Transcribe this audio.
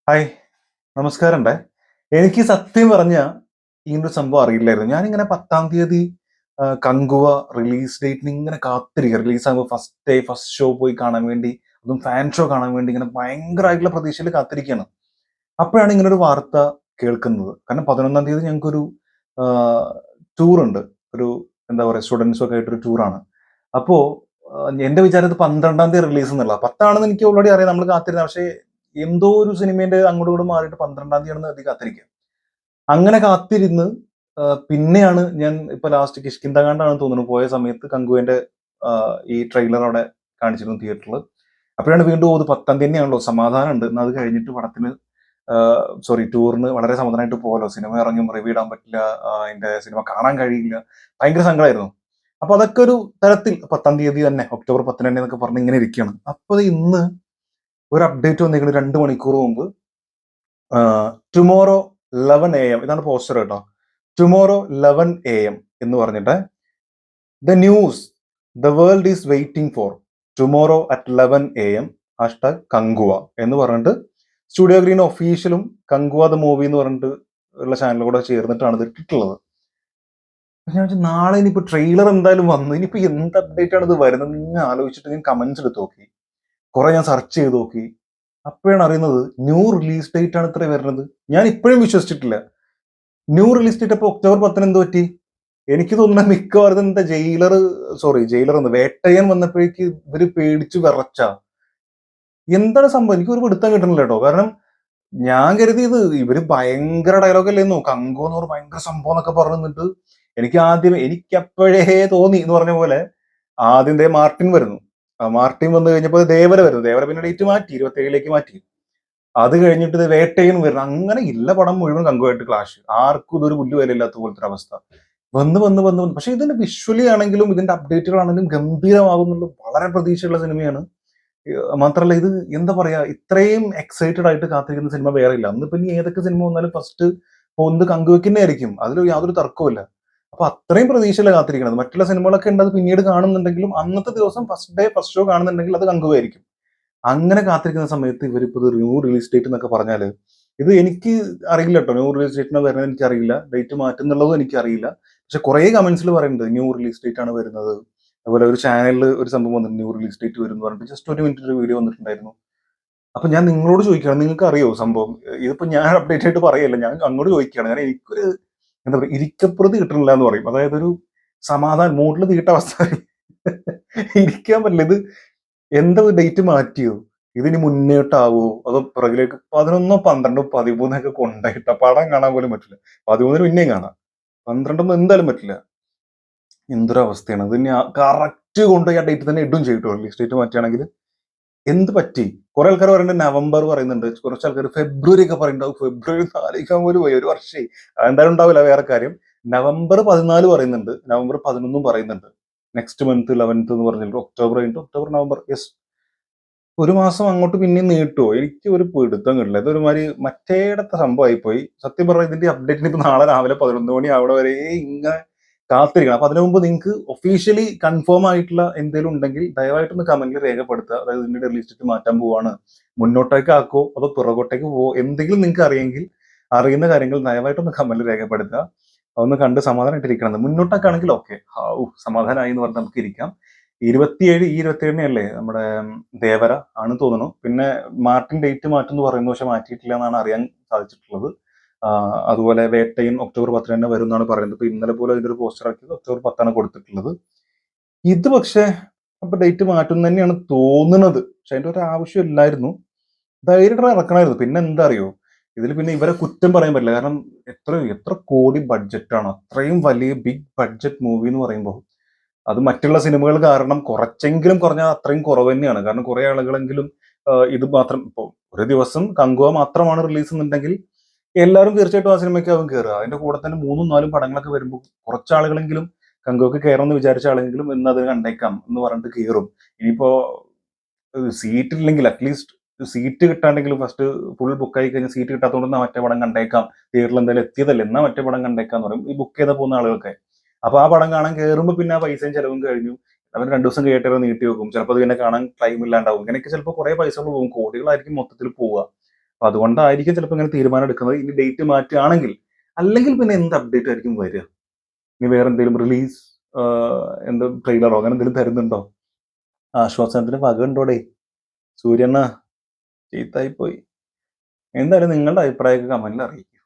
Hi, നമസ്കാരമുണ്ടേ. എനിക്ക് സത്യം പറഞ്ഞാൽ ഇങ്ങനൊരു സംഭവം അറിയില്ലായിരുന്നു. ഞാനിങ്ങനെ 10-ാം തീയതി കങ്കുവ റിലീസ് ഡേറ്റിന് ഇങ്ങനെ കാത്തിരിക്കുക. റിലീസാകുമ്പോൾ ഫസ്റ്റ് ഡേ ഫസ്റ്റ് ഷോ പോയി കാണാൻ വേണ്ടി, അതും ഫാൻ ഷോ കാണാൻ വേണ്ടി ഇങ്ങനെ ഭയങ്കരമായിട്ടുള്ള പ്രതീക്ഷയിൽ കാത്തിരിക്കുകയാണ്. അപ്പോഴാണ് ഇങ്ങനൊരു വാർത്ത കേൾക്കുന്നത്. കാരണം 11-ാം തീയതി ഞങ്ങൾക്കൊരു ടൂറുണ്ട്. ഒരു എന്താ പറയുക, സ്റ്റുഡൻസൊക്കെ ആയിട്ടൊരു ടൂറാണ്. അപ്പോൾ എൻ്റെ വിചാരം ഇത് 12-ാം തീയതി റിലീസ് എന്നുള്ള. 10 എനിക്ക് ഓൾറെഡി അറിയാം, നമ്മൾ കാത്തിരുന്ന. പക്ഷേ എന്തോ ഒരു സിനിമേന്റെ അങ്ങോട്ടും ഇങ്ങോട്ടും മാറിയിട്ട് 12-ാം തീയതിയാണെന്ന് കരുതി കാത്തിരിക്കുക. അങ്ങനെ കാത്തിരുന്ന് പിന്നെയാണ് ഞാൻ ഇപ്പൊ ലാസ്റ്റ് കിഷ്കിന്താകാണ്ടാണെന്ന് തോന്നുന്നു പോയ സമയത്ത് കങ്കുവിന്റെ ഈ ട്രെയിലർ അവിടെ കാണിച്ചിരുന്നു തിയേറ്ററിൽ. അപ്പോഴാണ് വീണ്ടും ഇത് 10-ാം തീയതി തന്നെയാണല്ലോ, സമാധാനം ഉണ്ട്, എന്നാൽ അത് കഴിഞ്ഞിട്ട് പടത്തിന് ടൂറിന് വളരെ സമാധാനമായിട്ട് പോകല്ലോ, സിനിമ ഇറങ്ങും, റിവ്യൂ ഇടാൻ പറ്റില്ല, അതിന്റെ സിനിമ കാണാൻ കഴിയില്ല, ഭയങ്കര സങ്കടമായിരുന്നു. അപ്പൊ അതൊക്കെ ഒരു തരത്തിൽ 10-ാം തീയതി തന്നെ, ഒക്ടോബർ 10 തന്നെ എന്നൊക്കെ പറഞ്ഞ് ഇങ്ങനെ ഇരിക്കുകയാണ്. അപ്പൊ ഇന്ന് ഒരു അപ്ഡേറ്റ് വന്നിരിക്കുന്നത് 2 മണിക്കൂർ മുമ്പ്. ടുമോറോ 11 AM, ഇതാണ് പോസ്റ്റർ കേട്ടോ. ടുമോറോ 11 AM എന്ന് പറഞ്ഞിട്ട്, the news the world is waiting for tomorrow at 11 AM #Kanguva എന്ന് പറഞ്ഞിട്ട് സ്റ്റുഡിയോ ഗ്രീൻ ഒഫീഷ്യലും കങ്കുവ ദ മൂവി എന്ന് പറഞ്ഞിട്ട് ഉള്ള ചാനലും കൂടെ ചേർന്നിട്ടാണ് ഇത് ഇട്ടിട്ടുള്ളത്. ഞാൻ വിചാരിച്ചു നാളെ ഇനിയിപ്പോ ട്രെയിലർ എന്തായാലും വന്നു, ഇനിയിപ്പോ എന്ത് അപ്ഡേറ്റ് ആണ് ഇത് വരുന്നത് ഞാൻ ആലോചിച്ചിട്ട് ഞാൻ കമന്റ്സ് എടുത്ത് നോക്കി, കുറെ ഞാൻ സെർച്ച് ചെയ്ത് നോക്കി. അപ്പോഴാണ് അറിയുന്നത് ന്യൂ റിലീസ് ഡേറ്റ് ആണ് ഇത്ര വരുന്നത്. ഞാൻ ഇപ്പോഴും വിശ്വസിച്ചിട്ടില്ല. ന്യൂ റിലീസ് ഡേറ്റ് അപ്പൊ ഒക്ടോബർ 10 എന്ത് പറ്റി? എനിക്ക് തോന്നുന്നത് മിക്കവാറും എന്താ ജയിലർ എന്ന് വേട്ടയൻ വന്നപ്പോഴേക്ക് ഇവര് പേടിച്ച് വിറച്ച. എന്താണ് സംഭവം? എനിക്ക് ഒരു പിടുത്തം കിട്ടണില്ല കേട്ടോ. കാരണം ഞാൻ കരുതിയത് ഇവര് ഭയങ്കര ഡയലോഗ് അല്ലേന്നോ, കങ്കോ എന്ന് പറഞ്ഞ ഭയങ്കര സംഭവം എന്നൊക്കെ പറഞ്ഞു നിന്നിട്ട്, എനിക്കപ്പോഴേ തോന്നി എന്ന് പറഞ്ഞ പോലെ ആദ്യം ദേ മാർട്ടിൻ വരുന്നു. മാർട്ടിൻ വന്നു കഴിഞ്ഞപ്പോൾ ദേവര വരുന്നു. ദേവര പിന്നെ ഡേറ്റ് മാറ്റി, 27-ലേക്ക് മാറ്റി. അത് കഴിഞ്ഞിട്ട് ഇത് വേട്ടയും വരുന്നു. അങ്ങനെ ഇല്ല പടം മുഴുവൻ കങ്കുമായിട്ട് ക്ലാഷ്. ആർക്കും ഇതൊരു പുല്ല് വിലയില്ലാത്ത പോലത്തെ ഒരു അവസ്ഥ. വന്ന് പക്ഷെ ഇതിന്റെ വിഷ്വലി ആണെങ്കിലും ഇതിന്റെ അപ്ഡേറ്റുകളാണെങ്കിലും ഗംഭീരമാകുന്നുള്ള വളരെ പ്രതീക്ഷയുള്ള സിനിമയാണ്. മാത്രമല്ല ഇത് എന്താ പറയാ, ഇത്രയും എക്സൈറ്റഡ് ആയിട്ട് കാത്തിരിക്കുന്ന സിനിമ വേറെ ഇല്ല. അന്നിപ്പോ ഇനി ഏതൊക്കെ സിനിമ വന്നാലും ഫസ്റ്റ് ഒന്ന് കങ്കുവെക്കുന്നേ ആയിരിക്കും, അതിൽ യാതൊരു തർക്കവുമില്ല. അപ്പൊ അത്രയും പ്രതീക്ഷയില്ല കാത്തിരിക്കുന്നത്. മറ്റുള്ള സിനിമകളൊക്കെ ഉണ്ട്, അത് പിന്നീട് കാണുന്നുണ്ടെങ്കിലും അന്നത്തെ ദിവസം ഫസ്റ്റ് ഡേ ഫസ്റ്റ് ഷോ കാണുന്നുണ്ടെങ്കിൽ അത് കങ്കുവായിരിക്കും. അങ്ങനെ കാത്തിരിക്കുന്ന സമയത്ത് ഇവരിപ്പോ ഇത് ന്യൂ റിലീസ് ഡേറ്റ് എന്നൊക്കെ പറഞ്ഞാല്, ഇത് എനിക്ക് അറിയില്ല കേട്ടോ. ന്യൂ റിലീസ് ഡേറ്റിന് വരുന്നത് എനിക്ക് അറിയില്ല, ഡേറ്റ് മാറ്റുന്നുള്ളതും എനിക്ക് അറിയില്ല. പക്ഷെ കുറെ കമന്റ്സിൽ പറയുന്നുണ്ട് ന്യൂ റിലീസ് ഡേറ്റ് ആണ് വരുന്നത്. അതുപോലെ ഒരു ചാനലിൽ ഒരു സംഭവം വന്നിട്ടുണ്ട്, ന്യൂ റിലീസ് ഡേറ്റ് വരും എന്ന് പറഞ്ഞിട്ട് ജസ്റ്റ് ഒരു മിനിറ്റ് ഒരു വീഡിയോ വന്നിട്ടുണ്ടായിരുന്നു. അപ്പൊ ഞാൻ നിങ്ങളോട് ചോദിക്കുകയാണ്, നിങ്ങൾക്ക് അറിയോ സംഭവം? ഇതിപ്പോ ഞാൻ അപ്ഡേറ്റ് ആയിട്ട് പറയല്ല, ഞാൻ അങ്ങോട്ട് ചോദിക്കുകയാണ്. കാരണം എനിക്കൊരു എന്താ പറയുക, ഇരിക്കപ്പുറത്ത് കിട്ടണില്ല എന്ന് പറയും. അതായത് ഒരു സമാധാനം മൂഡിൽ തീട്ട അവസ്ഥ. ഇരിക്കാൻ പറ്റില്ല. ഇത് എന്താ ഡേറ്റ് മാറ്റിയോ? ഇതിനി മുന്നോട്ടാവോ അതോ പിറകിലേക്ക്? 11, 12, 13 കൊണ്ടുപോയിട്ട പടം കാണാൻ പോലും പറ്റില്ല. 13 പിന്നെയും കാണാം, 12 എന്തായാലും പറ്റില്ല. എന്തൊരു അവസ്ഥയാണ് ഇത്. ഇനി കറക്റ്റ് കൊണ്ടുപോയി ആ ഡേറ്റ് തന്നെ ഇടും ചെയ്തിട്ടോ, റിലീസ് ഡേറ്റ് മാറ്റുകയാണെങ്കിൽ. എന്ത് പറ്റി? കുറെ ആൾക്കാർ പറയുന്നുണ്ട് നവംബർ പറയുന്നുണ്ട്, കുറച്ച് ആൾക്കാർ ഫെബ്രുവരി ഒക്കെ പറയുന്നുണ്ടാവും. ഫെബ്രുവരി ആലോചിക്കാൻ പോലും പോയി, ഒരു വർഷമായി. അതെന്തായാലും ഉണ്ടാവില്ല, വേറെ കാര്യം. നവംബർ 14 പറയുന്നുണ്ട്, നവംബർ 11 പറയുന്നുണ്ട്. നെക്സ്റ്റ് മന്ത് 11 എന്ന് പറഞ്ഞിട്ട് ഒക്ടോബർ കഴിഞ്ഞിട്ട് ഒക്ടോബർ നവംബർ, യെസ്. ഒരു മാസം അങ്ങോട്ട് പിന്നെയും നീട്ടുമോ? എനിക്ക് ഒരു പിടുത്തം കിട്ടില്ല. ഇതൊരുമാതിരി മറ്റേടത്തെ സംഭവമായി പോയി. സത്യം പറഞ്ഞാൽ ഇതിന്റെ അപ്ഡേറ്റിന് ഇപ്പൊ നാളെ രാവിലെ 11 മണി അവിടെ വരെ ഇങ്ങനെ കാത്തിരിക്കണം. അപ്പൊ അതിനു മുമ്പ് നിങ്ങൾക്ക് ഒഫീഷ്യലി കൺഫേം ആയിട്ടുള്ള എന്തെങ്കിലും ഉണ്ടെങ്കിൽ ദയവായിട്ടൊന്ന് കമന്റിൽ രേഖപ്പെടുത്തുക. അതായത് ഇതിന്റെ റിലീസ് ഡേറ്റ് മാറ്റാൻ പോവാണ്, മുന്നോട്ടേക്ക് ആക്കോ അതോ പുറകോട്ടേക്ക് പോവോ, എന്തെങ്കിലും നിങ്ങൾക്ക് അറിയെങ്കിൽ, അറിയുന്ന കാര്യങ്ങൾ ദയവായിട്ടൊന്ന് കമന്റിൽ രേഖപ്പെടുത്തുക. അതൊന്ന് കണ്ട് സമാധാനമായിട്ടിരിക്കണം. മുന്നോട്ടേക്കാണെങ്കിൽ ഓക്കെ, സമാധാനമായി എന്ന് പറഞ്ഞ് നമുക്ക് ഇരിക്കാം. 27 ഈ 27 അല്ലേ നമ്മുടെ ദേവര ആണ് തോന്നുന്നു. പിന്നെ മാർട്ടിൻ ഡേറ്റ് മാറ്റും എന്ന് പറയുന്നു, പക്ഷെ മാറ്റിയിട്ടില്ല എന്നാണ് അറിയാൻ സാധിച്ചിട്ടുള്ളത്. അതുപോലെ വേട്ടയും ഒക്ടോബർ 10 തന്നെ വരും എന്നാണ് പറയുന്നത്. ഇപ്പൊ ഇന്നലെ പോലെ അതിന്റെ ഒരു പോസ്റ്റർ ആക്കിയത് ഒക്ടോബർ 10 കൊടുത്തിട്ടുള്ളത്. ഇത് പക്ഷെ അപ്പൊ ഡേറ്റ് മാറ്റും തന്നെയാണ് തോന്നുന്നത്. പക്ഷെ അതിന്റെ ഒരു ആവശ്യം ഇല്ലായിരുന്നു, ധൈര്യമായിട്ട് ഇറക്കണമായിരുന്നു. പിന്നെ എന്താ അറിയോ, ഇതിൽ പിന്നെ ഇവരെ കുറ്റം പറയാൻ പറ്റില്ല. കാരണം എത്ര എത്ര കോടി ബഡ്ജറ്റാണ്, അത്രയും വലിയ ബിഗ് ബഡ്ജറ്റ് മൂവി എന്ന് പറയുമ്പോൾ അത് മറ്റുള്ള സിനിമകൾ കാരണം കുറച്ചെങ്കിലും കുറഞ്ഞാൽ അത്രയും കുറവ് തന്നെയാണ്. കാരണം കുറെ ആളുകളെങ്കിലും ഇത് മാത്രം, ഇപ്പൊ ഒരു ദിവസം കങ്കുവ മാത്രമാണ് റിലീസ് എന്നുണ്ടെങ്കിൽ എല്ലാവരും തീർച്ചയായിട്ടും ആ സിനിമയ്ക്ക് ആവും കയറുക. അതിന്റെ കൂടെ തന്നെ 3ഉം 4ഉം പടങ്ങളൊക്കെ വരുമ്പോൾ കുറച്ചാളുകളെങ്കിലും കങ്കുവക്ക് കയറണം എന്ന് വിചാരിച്ച ആളെങ്കിലും ഇന്ന് അത് കണ്ടേക്കാം എന്ന് പറഞ്ഞിട്ട് കയറും. ഇനിയിപ്പോ സീറ്റ് ഇല്ലെങ്കിൽ അറ്റ്ലീസ്റ്റ് സീറ്റ് കിട്ടാണ്ടെങ്കിലും ഫസ്റ്റ് ഫുൾ ബുക്കായി കഴിഞ്ഞാൽ സീറ്റ് കിട്ടാത്തതുകൊണ്ട് മറ്റേ പടം കണ്ടേക്കാം, തിയേറ്ററിൽ എന്തായാലും എത്തിയതല്ലേ എന്നാ മറ്റേ പടം കണ്ടേക്കാന്ന് പറയും ഈ ബുക്ക് ചെയ്ത പോകുന്ന ആളുകൾക്ക്. അപ്പൊ ആ പടം കാണാൻ കയറുമ്പോൾ പിന്നെ ആ പൈസയും ചെലവും കഴിഞ്ഞു. അവർ 2 ദിവസം കഴിയട്ടെ നീട്ടി വെക്കും, ചിലപ്പോൾ അത് പിന്നെ കാണാൻ ടൈം ഇല്ലാണ്ടാവും. ഇങ്ങനെയൊക്കെ ചിലപ്പോൾ കുറെ പൈസകൾ പോകും, കോടികളായിരിക്കും മൊത്തത്തിൽ പോവുക. അപ്പൊ അതുകൊണ്ടായിരിക്കും ചിലപ്പോൾ ഇങ്ങനെ തീരുമാനം എടുക്കുന്നത്. ഇനി ഡേറ്റ് മാറ്റുകയാണെങ്കിൽ, അല്ലെങ്കിൽ പിന്നെ എന്ത് അപ്ഡേറ്റ് ആയിരിക്കും വരിക? ഇനി വേറെ എന്തെങ്കിലും റിലീസ് എന്ത് ട്രെയിലറോ അങ്ങനെ എന്തെങ്കിലും തരുന്നുണ്ടോ? ആശ്വാസനത്തിന് വകയുണ്ടോടെ? സൂര്യണ്ണ ചീത്തായിപ്പോയി. എന്തായാലും നിങ്ങളുടെ അഭിപ്രായമൊക്കെ കമന്റിൽ അറിയിക്കും.